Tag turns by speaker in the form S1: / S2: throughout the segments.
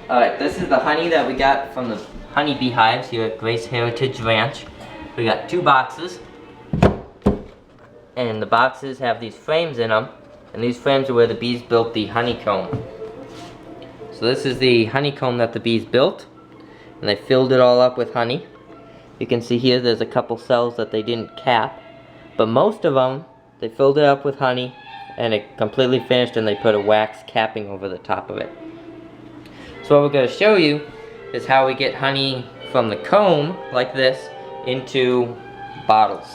S1: Alright, this is the honey that we got from the honeybee hives here at Grace Heritage Ranch. We got 2 boxes. And the boxes have these frames in them. And these frames are where the bees built the honeycomb. So this is the honeycomb that the bees built. And they filled it all up with honey. You can see here there's a couple cells that they didn't cap. But most of them, they filled it up with honey. And it completely finished and they put a wax capping over the top of it. So what we're going to show you is how we get honey from the comb, like this, into bottles.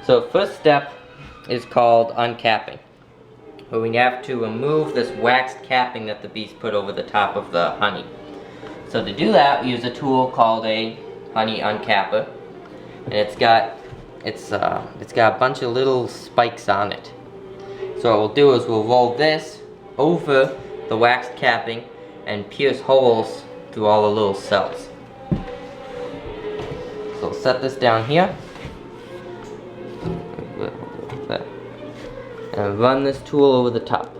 S1: So first step is called uncapping, where we have to remove this waxed capping that the bees put over the top of the honey. So to do that, we use a tool called a honey uncapper, and it's got a bunch of little spikes on it. So what we'll do is we'll roll this over the waxed capping and pierce holes through all the little cells. So we'll set this down here and run this tool over the top.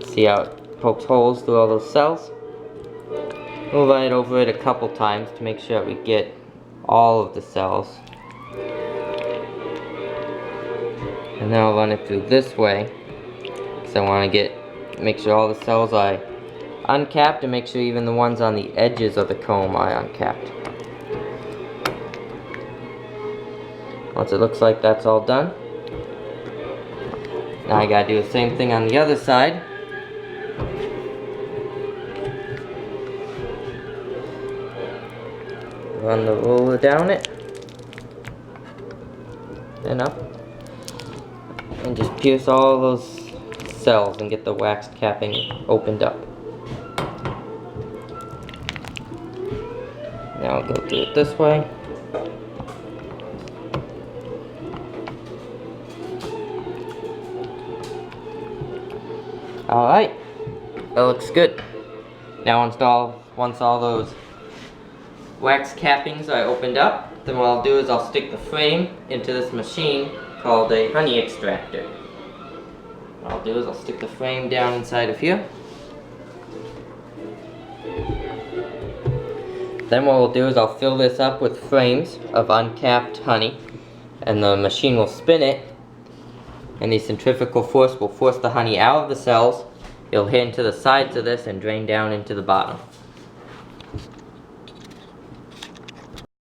S1: See how it pokes holes through all those cells? We'll run it over it a couple times to make sure that we get all of the cells. And then I'll run it through this way because I want to make sure all the cells are uncapped and make sure even the ones on the edges of the comb are uncapped. Once it looks like that's all done, now I gotta do the same thing on the other side. Run the roller down it and up, and just pierce all those cells and get the wax capping opened up. Now I'll go through it this way. Alright, that looks good. Now once all those wax cappings are opened up, then what I'll do is I'll stick the frame into this machine called a honey extractor. What I'll do is I'll stick the frame down inside of here. Then what we'll do is I'll fill this up with frames of uncapped honey, and the machine will spin it, and the centrifugal force will force the honey out of the cells. It'll hit into the sides of this and drain down into the bottom.